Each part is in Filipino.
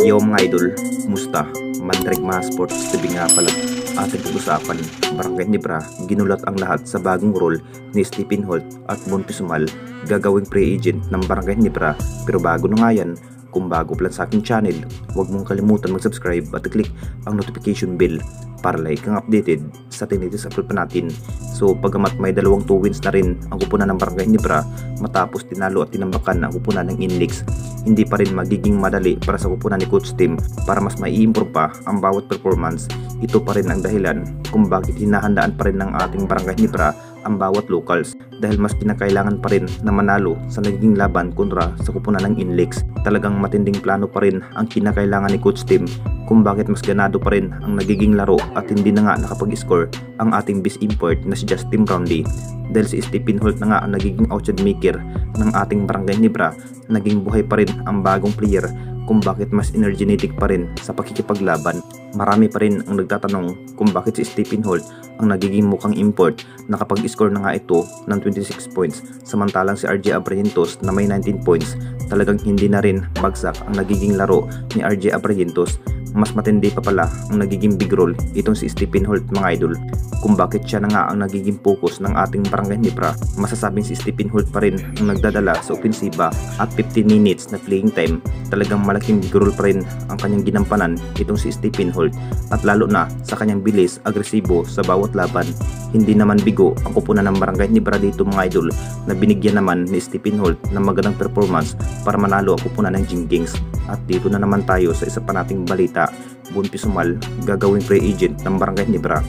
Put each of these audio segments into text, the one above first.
Yo mga idol, kumusta? Mandrake mga sports TV nga pala ating pag-usapan. Barangay Ginebra, ginulat ang lahat sa bagong role ni Stephen Holt at Bon Pisumal, gagawing pre-agent ng Barangay Ginebra. Pero bago na nga yan, kung bago pa lang sa aking channel, huwag mong kalimutan mag-subscribe at i-click ang notification bell para like kang updated sa tinitest upload pa natin. So pagamat may dalawang 2 wins na rin ang kupunan ng Barangay Ginebra matapos tinalo at tinambakan ang kupunan ng Inleaks, hindi pa rin magiging madali para sa kupunan ni Coach Tim para mas mai-improve pa ang bawat performance. Ito pa rin ang dahilan kung bakit hinahandaan pa rin ng ating Barangay Ginebra ang bawat locals, dahil mas kinakailangan pa rin na manalo sa naging laban kontra sa kupunan ng Inleaks. Talagang matinding plano pa rin ang kinakailangan ni Coach Tim kung bakit mas ganado pa rin ang nagiging laro at hindi na nga nakapag-score ang ating best import na si Justin Brownlee, dahil si Stephen Holt na nga ang nagiging outside maker ng ating Barangay Ginebra. Naging buhay pa rin ang bagong player kung bakit mas energetic pa rin sa pakikipaglaban. Marami pa rin ang nagtatanong kung bakit si Stephen Holt ang nagiging mukhang import. Nakapag-score na nga ito ng 26 points samantalang si RJ Abrientos na may 19 points. Talagang hindi na rin bagsak ang nagiging laro ni RJ Abrientos. Mas matindi pa pala ang nagiging big role itong si Stephen Holt mga idol. Kung bakit siya na nga ang nagiging focus ng ating Barangay Ginebra, masasabing si Stephen Holt pa rin ang nagdadala sa opensiba at 15 minutes na playing time. Talagang malaking big role pa rin ang kanyang ginampanan itong si Stephen Holt, at lalo na sa kanyang bilis, agresibo sa bawat laban. Hindi naman bigo ang kupunan ng Barangay Ginebra dito mga idol, na binigyan naman ni Stephen Holt ng magandang performance para manalo ang kupunan ng Jinggings. At dito na naman tayo sa isa pa nating balita. Bon Pisumal, gagawing pre-agent ng Barangay Ginebra.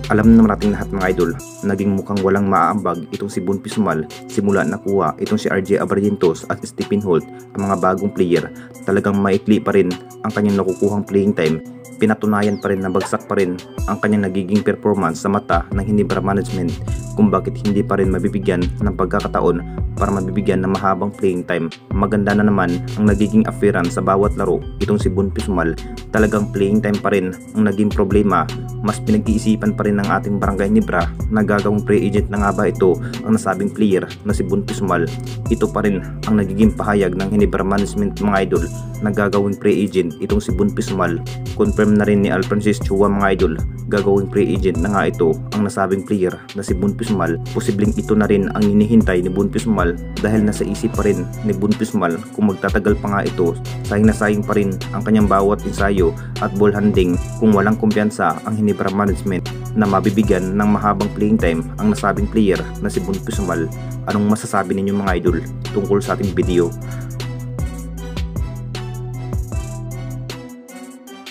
Alam naman nating lahat mga idol, naging mukhang walang maaambag itong si Bon Pisumal simula nakuha itong si RJ Abrientos at Stephen Holt ang mga bagong player. Talagang maikli pa rin ang kanyang nakukuhang playing time. Pinatunayan pa rin na bagsak pa rin ang kanyang nagiging performance sa mata ng Ginebra management kung bakit hindi pa rin mabibigyan ng pagkakataon para mabibigyan ng mahabang playing time. Maganda na naman ang nagiging appearance sa bawat laro itong si Bon Pisumal. Talagang playing time pa rin ang naging problema. Mas pinag-iisipan pa rin ng ating Barangay Ginebra na gagawing pre-agent na nga ba ito ang nasabing player na si Bon Pisumal. Ito pa rin ang nagiging pahayag ng Ginebra management mga idol na gagawing pre-agent itong si Bon Pisumal. Confirm na rin ni Al Francis Chua mga idol, gagawing pre-agent na nga ito ang nasabing player na si Bon Pisumal. Posibleng ito na rin ang hinihintay ni Bon Pisumal dahil nasa isip pa rin ni Bon Pisumal kung magtatagal pa nga ito. Sayang na sayang pa rin ang kanyang bawat ensayo at ball handling kung walang kumpiyansa ang Ginebra management na mabibigyan ng mahabang playing time ang nasabing player na si Bon Pisumal. Anong masasabi ninyo mga idol tungkol sa ating video?